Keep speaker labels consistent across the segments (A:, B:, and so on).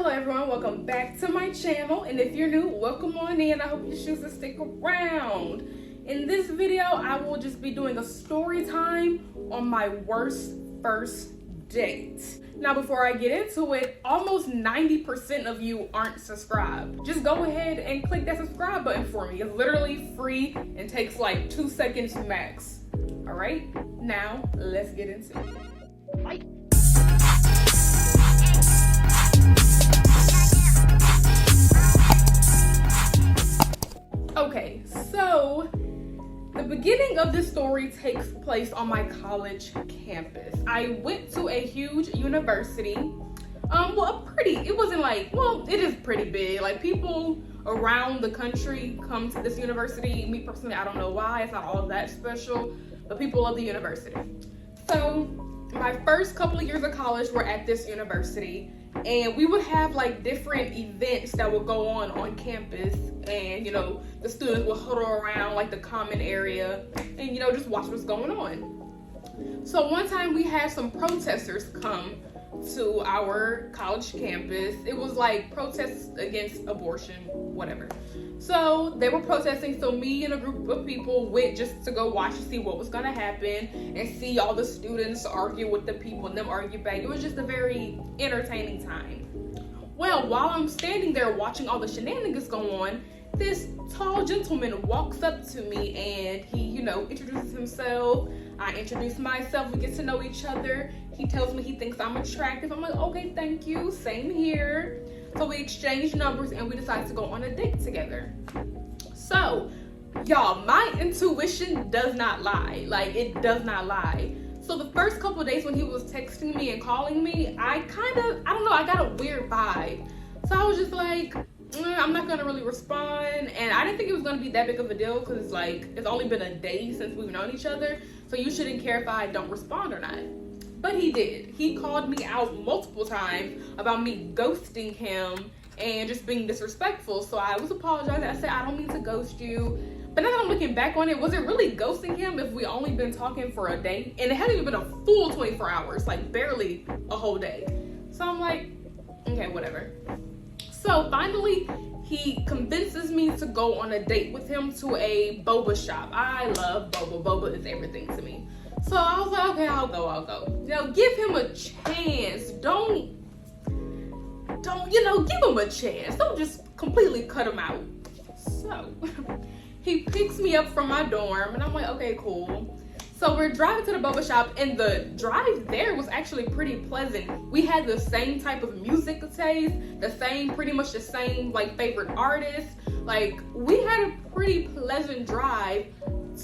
A: Hello everyone, welcome back to my channel, and if you're new, welcome on in. I hope you choose to stick around. In this video, I will just be doing a story time on my worst first date. Now before I get into it, almost 90% of you aren't subscribed. Just go ahead and click that subscribe button for me. It's literally free and takes like 2 seconds max. Alright, now let's get into it. Bye. Okay, so the beginning of this story takes place on my college campus. I went to a huge university. It is pretty big. Like, people around the country come to this university. Me personally, I don't know why. It's not all that special, but people love the university. So my first couple of years of college were at this university, and we would have like different events that would go on campus, and the students would huddle around like the common area and just watch what's going on. So one time we had some protesters come to our college campus. It was like protests against abortion, whatever. So they were protesting, so me and a group of people went just to go watch to see what was gonna happen and see all the students argue with the people and them argue back. It was just a very entertaining time. Well, while I'm standing there watching all the shenanigans go on, this tall gentleman walks up to me and he, introduces himself. I introduce myself, we get to know each other. He tells me he thinks I'm attractive. I'm like, okay, thank you, same here. So we exchange numbers and we decide to go on a date together. So, y'all, my intuition does not lie. Like, it does not lie. So the first couple of days when he was texting me and calling me, I got a weird vibe. So I was just like, I'm not gonna really respond. And I didn't think it was gonna be that big of a deal because it's only been a day since we've known each other. So you shouldn't care if I don't respond or not. But he did. He called me out multiple times about me ghosting him and just being disrespectful. So I was apologizing. I said, I don't mean to ghost you. But now that I'm looking back on it, was it really ghosting him if we only been talking for a day? And it hadn't even been a full 24 hours, like barely a whole day. So I'm like, okay, whatever. So finally, he convinces me to go on a date with him to a boba shop. I love boba. Boba is everything to me. So I was like, okay, I'll go. Give him a chance. Don't, give him a chance. Don't just completely cut him out. So he picks me up from my dorm and I'm like, okay, cool. So we're driving to the boba shop, and the drive there was actually pretty pleasant. We had the same type of music taste, pretty much the same like favorite artists. Like, we had a pretty pleasant drive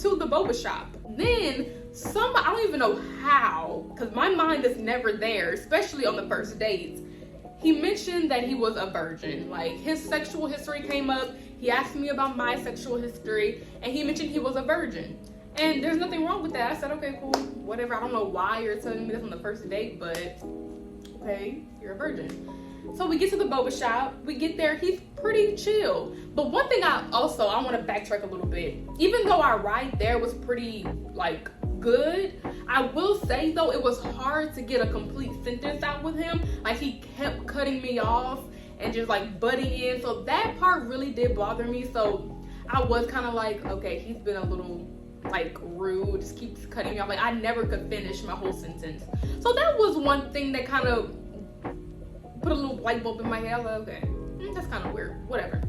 A: to the boba shop. Then I don't even know how, because my mind is never there, especially on the first dates. He mentioned that he was a virgin. Like, his sexual history came up. He asked me about my sexual history, and he mentioned he was a virgin. And there's nothing wrong with that. I said, okay, cool, whatever. I don't know why you're telling me this on the first date, but okay, you're a virgin. So we get to the boba shop. We get there. He's pretty chill. But one thing I want to backtrack a little bit. Even though our ride there was pretty, good, I will say, though, it was hard to get a complete sentence out with him. Like, he kept cutting me off and just, butting in. So that part really did bother me. So I was kind of like, okay, he's been a little rude, just keeps cutting me off. I never could finish my whole sentence. So that was one thing that kind of put a little light bulb in my head. I was like, okay, that's kind of weird, whatever.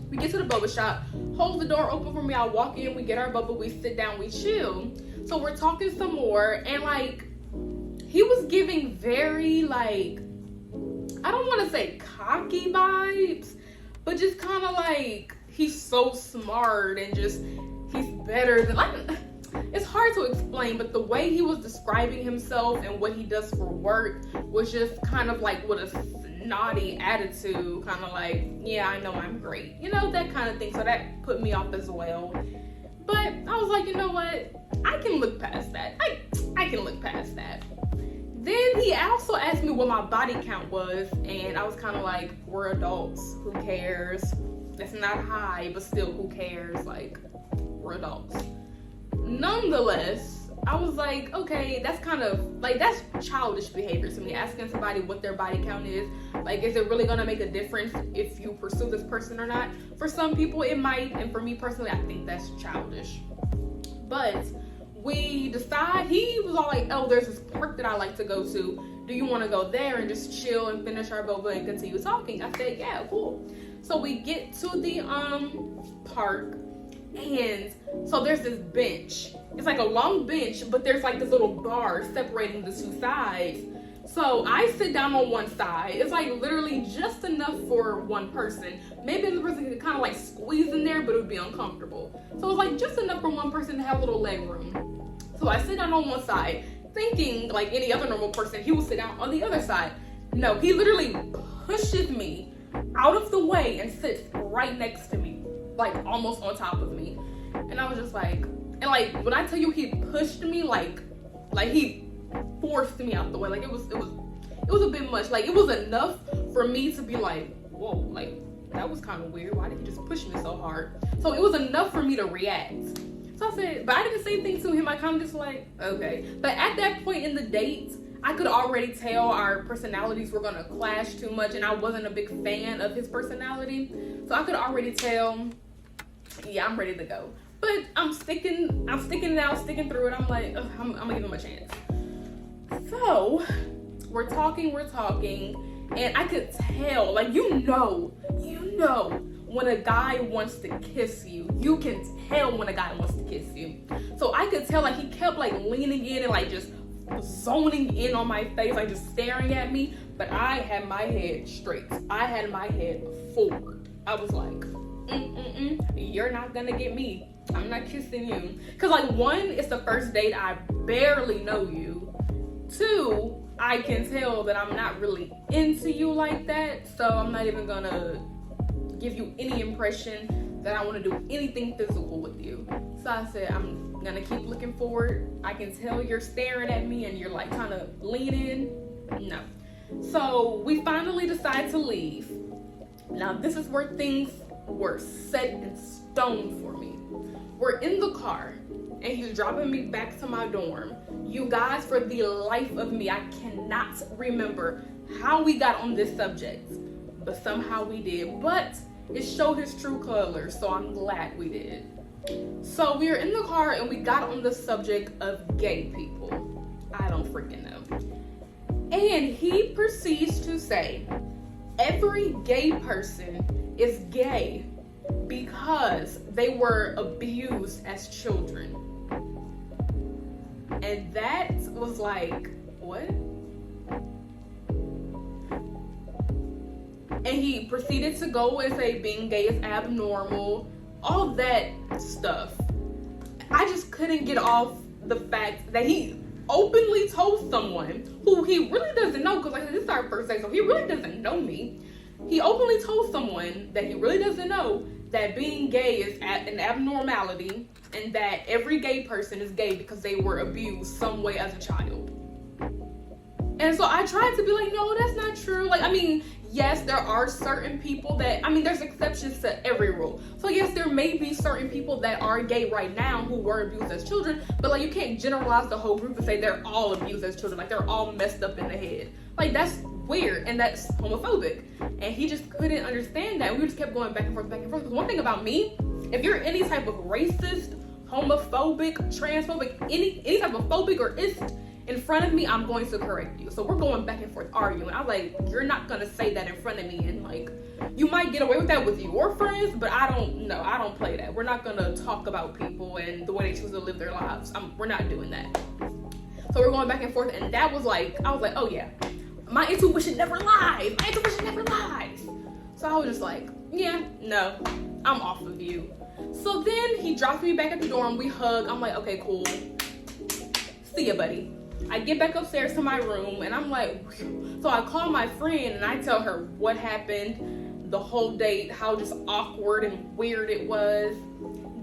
A: We get to the boba shop, hold the door open for me, I walk in, we get our boba, we sit down, we chill. So we're talking some more, and he was giving very I don't want to say cocky vibes, but just kind of he's so smart and just he's better than, it's hard to explain, but the way he was describing himself and what he does for work was just kind of with a snotty attitude, kind of yeah, I know I'm great, that kind of thing. So that put me off as well. But I was like, you know what, I can look past that. I can look past that. Then he also asked me what my body count was, and I was kind of like, we're adults, who cares? That's not high, but still, who cares? We're adults. Nonetheless, I was like, okay, that's kind of like, that's childish behavior to me. Asking somebody what their body count is. Like, is it really gonna make a difference if you pursue this person or not? For some people it might, and for me personally, I think that's childish. But we decide, he was all like, oh, there's this park that I like to go to. Do you want to go there and just chill and finish our boba and continue talking? I said, yeah, cool. So we get to the park, and so there's this bench. It's like a long bench, but there's like this little bar separating the two sides. So I sit down on one side. It's like literally just enough for one person. Maybe the person could kind of like squeeze in there, but it would be uncomfortable. So it's like just enough for one person to have a little leg room. So I sit down on one side, thinking like any other normal person, he will sit down on the other side. No, he literally pushes me out of the way and sits right next to me, like almost on top of me. And I was just like, and like when I tell you he pushed me, like he forced me out the way. Like it was a bit much. Like it was enough for me to be like, whoa, like that was kind of weird. Why did he just push me so hard? So it was enough for me to react. So I said, but I didn't say anything to him. I kind of just like, okay. But at that point in the date, I could already tell our personalities were gonna clash too much, and I wasn't a big fan of his personality. So I could already tell, yeah, I'm ready to go. But I'm sticking it out, sticking through it. I'm like, I'm gonna give him a chance. So we're talking, and I could tell, like, you know, when a guy wants to kiss you. You can tell when a guy wants to kiss you. So I could tell, like, he kept like leaning in and like just zoning in on my face, like just staring at me. But I had my head straight. I had my head forward. I was like, you're not gonna get me. I'm not kissing you. Cause like, one, it's the first date. I barely know you. Two, I can tell that I'm not really into you like that. So I'm not even gonna give you any impression that I want to do anything physical with you. So I said, I'm gonna keep looking forward. I can tell you're staring at me and you're like trying to lean in. No. So we finally decide to leave. Now this is where things were set in stone for me. We're in the car and he's dropping me back to my dorm. You guys, for the life of me, I cannot remember how we got on this subject, but somehow we did. But it showed his true colors, so I'm glad we did. So we were in the car and we got on the subject of gay people. I don't freaking know. And he proceeds to say, every gay person is gay because they were abused as children. And that was like, what? And he proceeded to go and say being gay is abnormal, all that stuff. I just couldn't get off the fact that he openly told someone who he really doesn't know, because like this is our first date, so he really doesn't know me. He openly told someone that he really doesn't know that being gay is an abnormality, and that every gay person is gay because they were abused some way as a child. And so I tried to be like, no, that's not true. Like, I mean, yes, there are certain people that, I mean, there's exceptions to every rule. So yes, there may be certain people that are gay right now who were abused as children, but like, you can't generalize the whole group and say they're all abused as children. Like, they're all messed up in the head. Like, that's weird, and that's homophobic. And he just couldn't understand that. We just kept going back and forth. Because one thing about me, if you're any type of racist, homophobic, transphobic, any type of phobic or ist in front of me, I'm going to correct you. So we're going back and forth arguing. I'm like, you're not gonna say that in front of me, and like, you might get away with that with your friends, but I don't play that. We're not gonna talk about people and the way they choose to live their lives. We're not doing that. So we're going back and forth, and that was like, I was like, oh yeah, my intuition never lies. My intuition never lies. So I was just like, yeah, no, I'm off of you. So then he drops me back at the dorm. We hug. I'm like, okay, cool. See ya, buddy. I get back upstairs to my room, and I'm like, whew. So I call my friend and I tell her what happened, the whole date, how just awkward and weird it was.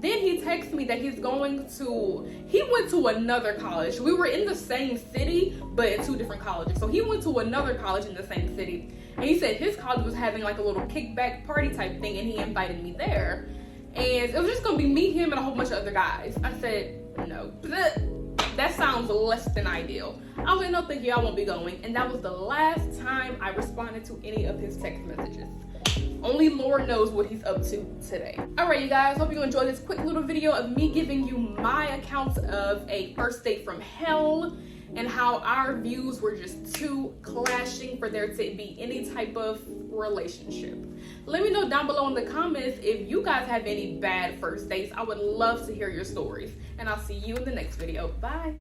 A: Then he texts me that he went to another college. We were in the same city, but in two different colleges. So he went to another college in the same city. And he said his college was having like a little kickback party type thing, and he invited me there. And it was just gonna be me, him, and a whole bunch of other guys. I said, no. that sounds less than ideal. I was like, no, thank you, I won't be going. And that was the last time I responded to any of his text messages. Only Lord knows what he's up to today. All right, you guys, hope you enjoyed this quick little video of me giving you my account of a first date from hell and how our views were just too clashing for there to be any type of relationship. Let me know down below in the comments if you guys have any bad first dates. I would love to hear your stories. And I'll see you in the next video. Bye.